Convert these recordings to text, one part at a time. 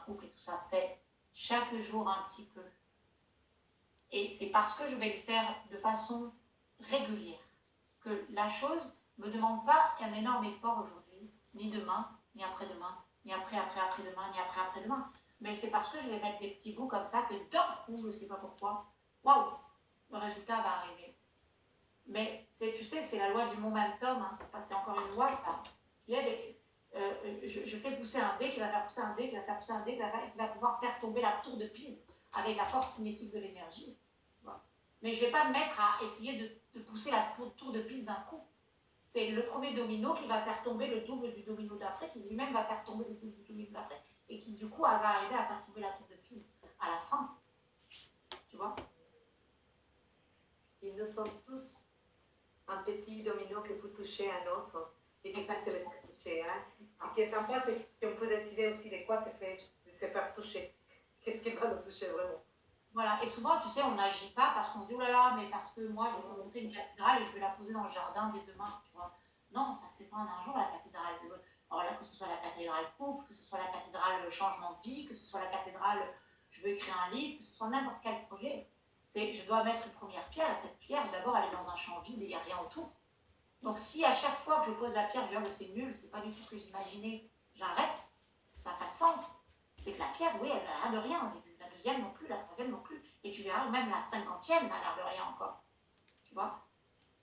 couple et tout ça, c'est chaque jour un petit peu. Et c'est parce que je vais le faire de façon régulière que la chose ne me demande pas un énorme effort aujourd'hui, ni demain, ni après-demain, ni après-après-après-demain, ni après-après-demain. Mais c'est parce que je vais mettre des petits bouts comme ça que d'un coup, je ne sais pas pourquoi, waouh, le résultat va arriver. Mais tu sais, c'est la loi du momentum, hein, c'est encore une loi, ça. Il y a je fais pousser un dé qui va faire pousser un dé, qui va faire pousser un dé, qui va pouvoir faire tomber la tour de Pise avec la force cinétique de l'énergie. Voilà. Mais je ne vais pas me mettre à essayer de pousser la tour de Pise d'un coup. C'est le premier domino qui va faire tomber le double du domino d'après, qui lui-même va faire tomber le double du domino d'après, et qui du coup va arriver à faire tomber la tour de Pise à la fin. Tu vois? Et nous sommes tous un petit domino qui peut toucher un autre et qui peut se laisser toucher. Hein. Ce qui est sympa, c'est qu'on peut décider aussi de quoi se faire toucher. Qu'est-ce qui va nous toucher vraiment. Voilà, et souvent, tu sais, on n'agit pas parce qu'on se dit, oh là là, mais parce que moi, je veux monter une cathédrale et je vais la poser dans le jardin dès demain, tu vois. Non, ça se fait pas en un jour, la cathédrale. Alors là, que ce soit la cathédrale couple, que ce soit la cathédrale changement de vie, que ce soit la cathédrale je veux écrire un livre, que ce soit n'importe quel projet. Je dois mettre une première pierre, et cette pierre, d'abord, elle est dans un champ vide et il n'y a rien autour. Donc si à chaque fois que je pose la pierre, je dis, oh, mais c'est nul, c'est pas du tout ce que j'imaginais, j'arrête, ça n'a pas de sens. C'est que la pierre, oui, elle n'a l'air de rien au début. La deuxième non plus, la troisième non plus. Et tu verras, même la 50e n'a l'air de rien encore. Tu vois?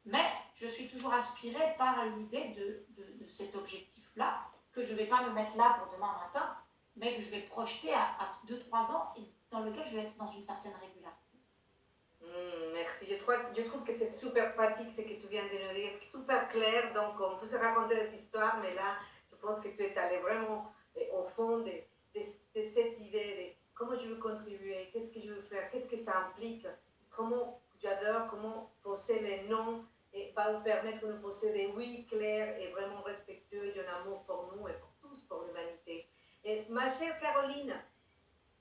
Mais je suis toujours aspirée par l'idée de cet objectif-là, que je ne vais pas me mettre là pour demain matin, mais que je vais projeter à 2-3 ans et dans lequel je vais être dans une certaine régularité. Merci. Je trouve que c'est super pratique ce que tu viens de nous dire, super clair. Donc, on peut se raconter des histoires, mais là, je pense que tu es allé vraiment au fond de cette idée de comment je veux contribuer, qu'est-ce que je veux faire, qu'est-ce que ça implique, comment j'adore, comment poser les non et va nous permettre de poser des oui clairs et vraiment respectueux et d'un amour pour nous et pour tous, pour l'humanité. Et ma chère Caroline,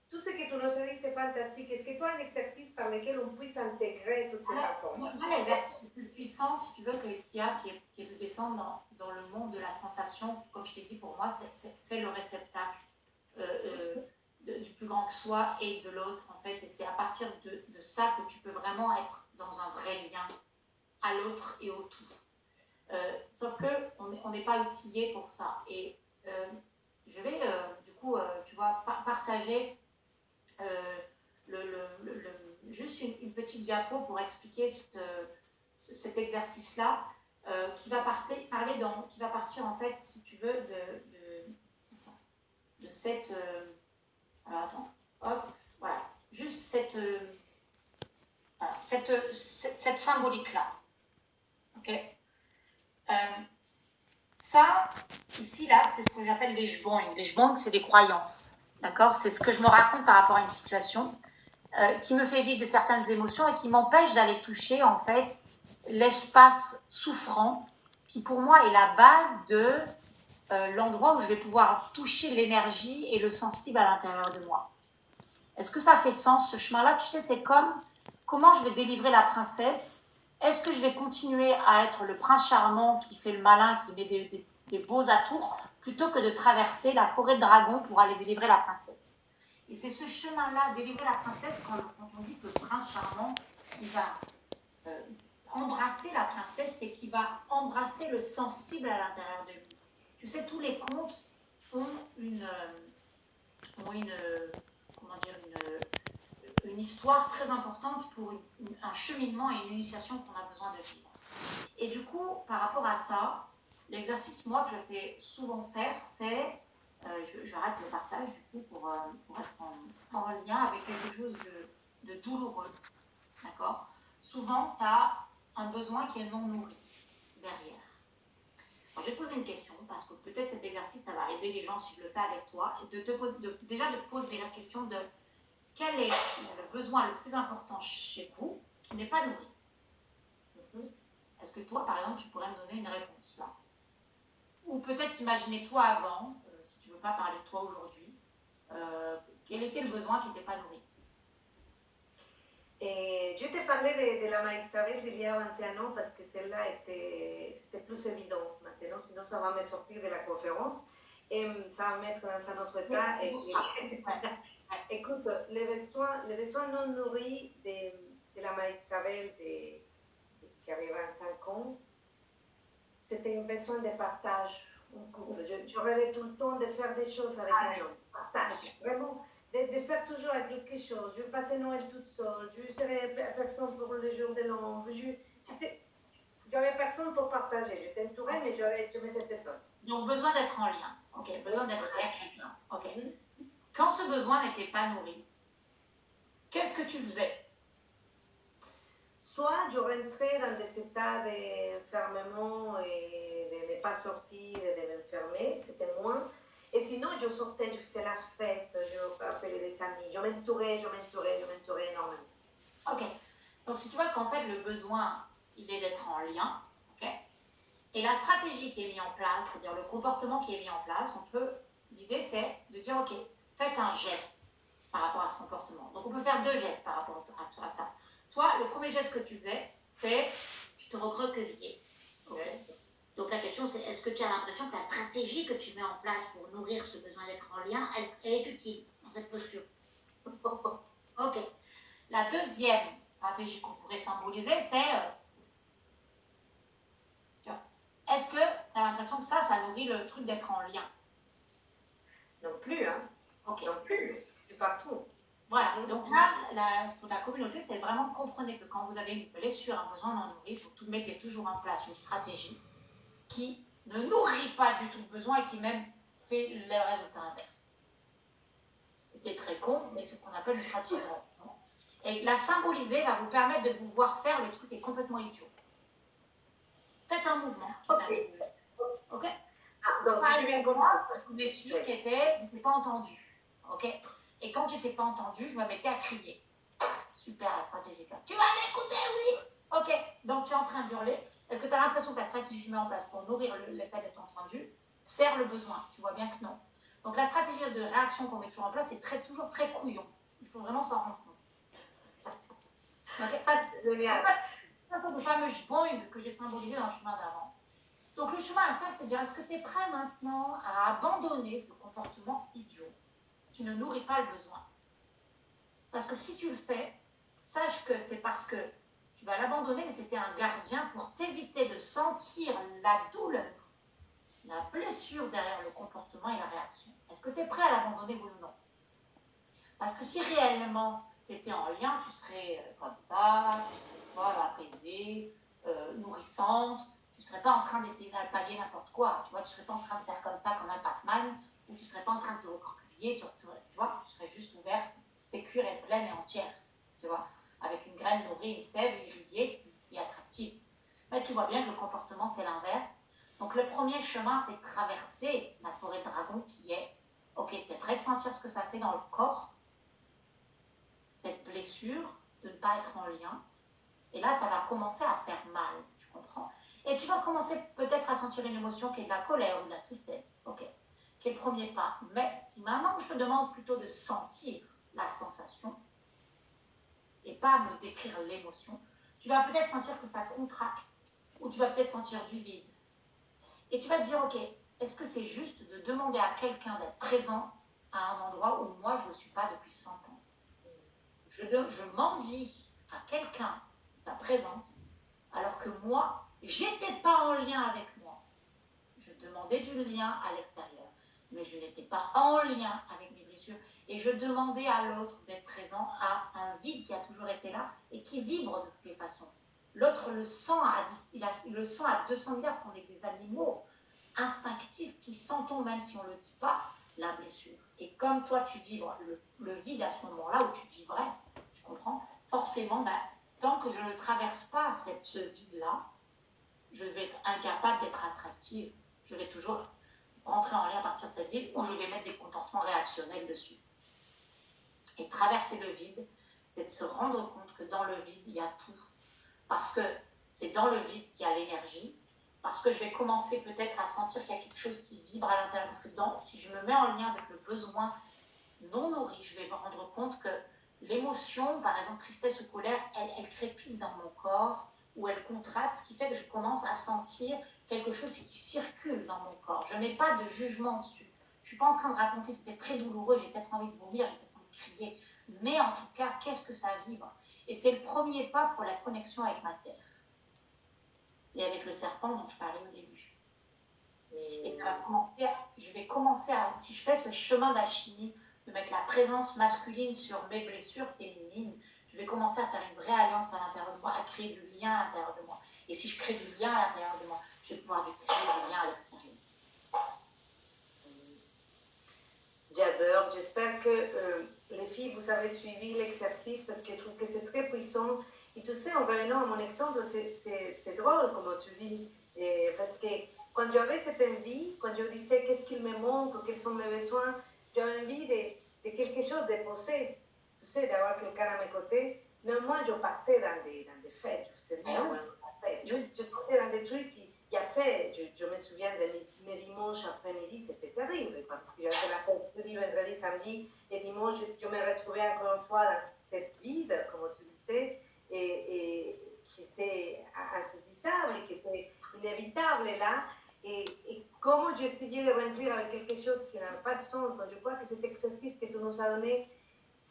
tout ce que tu nous as dit, c'est fantastique. Est-ce que tu as un exercice par lequel on puisse intégrer toutes ces informations? Moi, l'exercice le plus puissant, si tu veux, qui est de descendre dans le monde de la sensation, comme je t'ai dit, pour moi, c'est le réceptacle du plus grand que soi et de l'autre, en fait. Et c'est à partir de ça que tu peux vraiment être dans un vrai lien à l'autre et au tout. Sauf qu'on n'est pas outillé pour ça. Et je vais, du coup, tu vois, partager juste une petite diapo pour expliquer cet exercice-là qui va qui va partir en fait, si tu veux, de cette... alors attends, hop, voilà, juste cette symbolique-là. Ok. Ça, ici, là, c'est ce que j'appelle des jbongs. Les jbongs, c'est des croyances. D'accord? C'est ce que je me raconte par rapport à une situation qui me fait vivre de certaines émotions et qui m'empêche d'aller toucher, en fait, l'espace souffrant qui, pour moi, est la base de l'endroit où je vais pouvoir toucher l'énergie et le sensible à l'intérieur de moi. Est-ce que ça fait sens, ce chemin-là? Tu sais, c'est comme comment je vais délivrer la princesse. Est-ce que je vais continuer à être le prince charmant qui fait le malin, qui met des beaux atours, plutôt que de traverser la forêt de dragons pour aller délivrer la princesse? Et c'est ce chemin-là, délivrer la princesse, quand on dit que le prince charmant, il va embrasser la princesse, c'est qu'il va embrasser le sensible à l'intérieur de lui. Tu sais, tous les contes ont une histoire très importante pour un cheminement et une initiation qu'on a besoin de vivre. Et du coup, par rapport à ça, l'exercice, moi, que je fais souvent faire, c'est, je rate le partage, du coup, pour être en lien avec quelque chose de douloureux, d'accord? Souvent, tu as un besoin qui est non nourri derrière. Alors, je vais te poser une question, parce que peut-être cet exercice, ça va aider les gens si je le fais avec toi, et déjà de poser la question de quel est le besoin le plus important chez vous qui n'est pas nourri. Est-ce que toi, par exemple, tu pourrais me donner une réponse là? Ou peut-être imaginer toi avant, si tu ne veux pas parler de toi aujourd'hui, quel était le besoin qui n'était pas nourri? Je te parlais de la Marie-Isabelle d'il y a 21 ans parce que celle-là c'était plus évident maintenant, sinon ça va me sortir de la conférence. Et ça va me mettre dans un autre Oui, état. c'est pour ça. Ouais. Écoute, les besoins non nourris de la Marie-Isabelle qui avait 25 ans, c'était un besoin de partage en couple. Je rêvais tout le temps de faire des choses avec Ah, un homme. Partage, vraiment. De faire toujours quelque chose. Je passais Noël toute seule. Je serais personne pour le jour de l'an. J'avais personne pour partager. J'étais entourée, mais je me sentais seule. donc, besoin d'être en lien. Ok, besoin d'être avec quelqu'un. Ok. Quand ce besoin n'était pas nourri, qu'est-ce que tu faisais? Soit je rentrais dans des états d'enfermement et de ne pas sortir et de m'enfermer, c'était moins. Et sinon, je sortais, je faisais la fête, je appelais des amis, je m'entourais énormément. Ok. Donc, si tu vois qu'en fait, le besoin, il est d'être en lien, ok, et la stratégie qui est mise en place, c'est-à-dire le comportement qui est mis en place, l'idée c'est de dire, ok, faites un geste par rapport à ce comportement. Donc, on peut faire deux gestes par rapport à ça. Toi, le premier geste que tu faisais, c'est je te recroqueviller. Okay. Donc la question c'est, est-ce que tu as l'impression que la stratégie que tu mets en place pour nourrir ce besoin d'être en lien, elle est utile dans cette posture? Ok. La deuxième stratégie qu'on pourrait symboliser, c'est est-ce que tu as l'impression que ça nourrit le truc d'être en lien? Non plus, hein. Ok. Non plus, parce que c'est partout. Voilà, donc là, pour la communauté, c'est vraiment comprenez que quand vous avez une blessure, un besoin non nourri, vous mettez toujours en place une stratégie qui ne nourrit pas du tout le besoin et qui même fait le résultat inverse. C'est très con, mais c'est ce qu'on appelle une stratégie de réaction. Et la symboliser va vous permettre de vous voir faire le truc qui est complètement idiot. Faites un mouvement. Ok. Ok. Donc, si je viens comprendre. Une blessure qui était, je n'étais pas entendue. Ok. Et quand j'étais pas entendue, je me mettais à crier. Super la stratégie. Tu vas m'écouter, oui. Ok. Donc tu es en train d'hurler. Est-ce que tu as l'impression que la stratégie que je mets en place pour nourrir l'effet d'être entendu sert le besoin? Tu vois bien que non. Donc la stratégie de réaction qu'on met toujours en place est toujours très couillon. Il faut vraiment s'en rendre compte. Okay. Ah, c'est génial. Le fameux boing que j'ai symbolisé dans le chemin d'avant. Donc le chemin à faire, c'est de dire, est-ce que tu es prêt maintenant à abandonner ce comportement idiot qui ne nourrit pas le besoin? Parce que si tu le fais, sache que c'est parce que tu vas l'abandonner, mais c'était un gardien pour t'éviter de sentir la douleur, la blessure derrière le comportement et la réaction. Est-ce que tu es prêt à l'abandonner, oui ou non? Parce que si réellement tu étais en lien, tu serais comme ça, tu serais pas apaisée, nourrissante, tu serais pas en train d'essayer d'alpaguer n'importe quoi, tu vois, tu serais pas en train de faire comme ça comme un Pac-Man, ou tu serais pas en train de te recroqueviller, tu vois, tu serais juste ouverte, sécure et pleine et entière, tu vois, avec une graine nourrie, une sève irriguée qui est attractive. Mais tu vois bien que le comportement c'est l'inverse. Donc le premier chemin c'est de traverser la forêt de dragon qui est, ok, tu es prêt de sentir ce que ça fait dans le corps, cette blessure de ne pas être en lien. Et là, ça va commencer à faire mal, tu comprends? Et tu vas commencer peut-être à sentir une émotion qui est de la colère ou de la tristesse, ok, qui est le premier pas. Mais si maintenant je te demande plutôt de sentir la sensation et pas me décrire l'émotion, tu vas peut-être sentir que ça contracte ou tu vas peut-être sentir du vide. Et tu vas te dire, ok, est-ce que c'est juste de demander à quelqu'un d'être présent à un endroit où moi je ne suis pas depuis 100 ans? Je mendie à quelqu'un sa présence, alors que moi, j'étais pas en lien avec moi. Je demandais du lien à l'extérieur, mais je n'étais pas en lien avec mes blessures. Et je demandais à l'autre d'être présent à un vide qui a toujours été là et qui vibre de toutes les façons. L'autre le sent il le sent à 200 milliards, parce qu'on est des animaux instinctifs qui sentons, même si on ne le dit pas, la blessure. Et comme toi, tu vibres le vide à ce moment-là où tu vivrais, tu comprends, forcément, tant que je ne traverse pas ce vide-là, je vais être incapable d'être attractive. Je vais toujours rentrer en lien à partir de cette vide où je vais mettre des comportements réactionnels dessus. Et traverser le vide, c'est de se rendre compte que dans le vide, il y a tout. Parce que c'est dans le vide qu'il y a l'énergie, parce que je vais commencer peut-être à sentir qu'il y a quelque chose qui vibre à l'intérieur. Parce que si je me mets en lien avec le besoin non nourri, je vais me rendre compte que l'émotion, par exemple tristesse ou colère, elle crépite dans mon corps ou elle contracte, ce qui fait que je commence à sentir quelque chose qui circule dans mon corps. Je ne mets pas de jugement dessus. Je ne suis pas en train de raconter, c'était très douloureux, j'ai peut-être envie de vomir, j'ai peut-être envie de crier. Mais en tout cas, qu'est-ce que ça vibre? Et c'est le premier pas pour la connexion avec ma terre. Et avec le serpent dont je parlais au début. Et ça va commencer, je vais commencer à, si je fais ce chemin d'alchimie, de mettre la présence masculine sur mes blessures féminines, je vais commencer à faire une vraie alliance à l'intérieur de moi, à créer du lien à l'intérieur de moi. Et si je crée du lien à l'intérieur de moi, je vais pouvoir créer du lien à l'extérieur. J'adore. J'espère que les filles, vous avez suivi l'exercice parce que je trouve que c'est très puissant. Et tu sais, en revenant à mon exemple, c'est drôle, comme tu dis, parce que quand j'avais cette envie, quand je disais qu'est-ce qu'il me manque, quels sont mes besoins, j'avais envie de quelque chose de posé, tu sais, d'avoir quelqu'un à mes côtés. Mais moi, je partais dans des fêtes, je faisais bien, je sortais dans des trucs et après, je me souviens de mes dimanches après-midi, c'était terrible parce qu'il y avait la fête jeudi, vendredi, samedi et dimanche, je me retrouvais encore une fois dans cette vide, comme tu disais, et qui était insaisissable et qui était inévitable là. Et comment j'essayais de remplir avec quelque chose qui n'avait pas de sens. Donc je crois que cet exercice que tu nous as donné,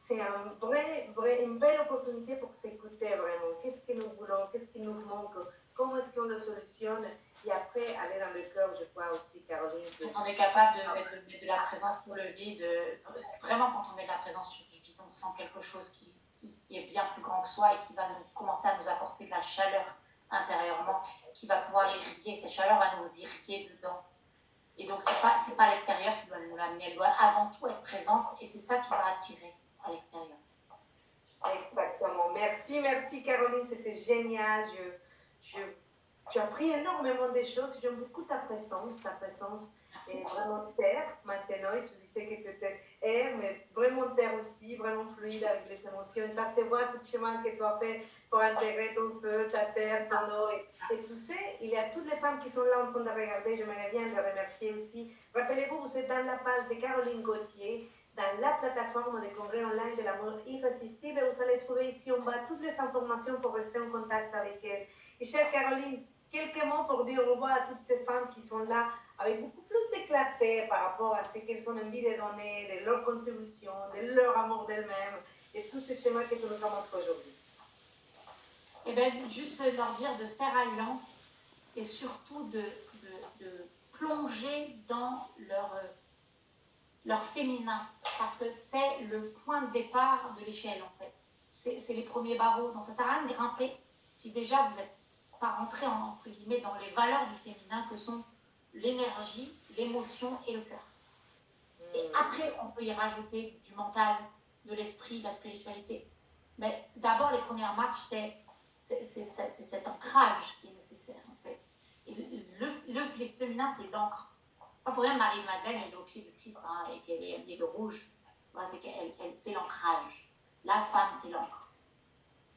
c'est une belle opportunité pour s'écouter vraiment. Qu'est-ce que nous voulons, qu'est-ce qui nous manque, comment est-ce qu'on le solutionne, et après aller dans le cœur, je crois aussi, Caroline. On est capable de mettre de la présence pour le vide. Vraiment, quand on met de la présence sur du vide, on sent quelque chose qui est bien plus grand que soi et qui va commencer à nous apporter de la chaleur intérieurement, qui va pouvoir irriguer. Cette chaleur va nous irriguer dedans. Et donc, c'est pas l'extérieur qui doit nous l'amener. Elle doit avant tout être présente et c'est ça qui va attirer à l'extérieur. Exactement. Merci Caroline, c'était génial. J'ai appris énormément de choses. J'aime beaucoup ta présence est vraiment terre maintenant. Et tu disais que tu étais air, mais vraiment terre aussi, vraiment fluide avec les émotions. Ça se voit ce chemin que tu as fait pour intégrer ton feu, ta terre, ton eau. Et tu sais, il y a toutes les femmes qui sont là en train de regarder. J'aimerais bien les remercier aussi. Rappelez-vous, vous êtes dans la page de Caroline Gauthier, dans la plateforme de congrès online de l'amour irrésistible. Vous allez trouver ici en bas toutes les informations pour rester en contact avec elle. Et chère Caroline, quelques mots pour dire au revoir à toutes ces femmes qui sont là avec beaucoup plus de clarté par rapport à ce qu'elles ont envie de donner, de leur contribution, de leur amour d'elles-mêmes et tous ces schémas que tu nous as montrés aujourd'hui. Et bien, juste leur dire de faire alliance et surtout de plonger dans leur féminin, parce que c'est le point de départ de l'échelle en fait. C'est les premiers barreaux, donc ça ne sert à rien de grimper si déjà vous n'êtes pas rentré entre guillemets dans les valeurs du féminin que sont l'énergie, l'émotion et le cœur. Et après, on peut y rajouter du mental, de l'esprit, de la spiritualité. Mais d'abord, les premières marches, c'est cet ancrage qui est nécessaire en fait. Et le féminin, c'est l'encre. C'est pas pour rien Marie-Madeleine est au pied du Christ et qu'elle est habillée de rouge. C'est l'ancrage. La femme, c'est l'encre.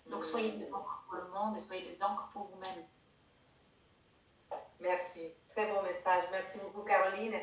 Donc soyez des encres pour le monde et soyez des encres pour vous-même. Merci. Très bon message. Merci beaucoup, Caroline.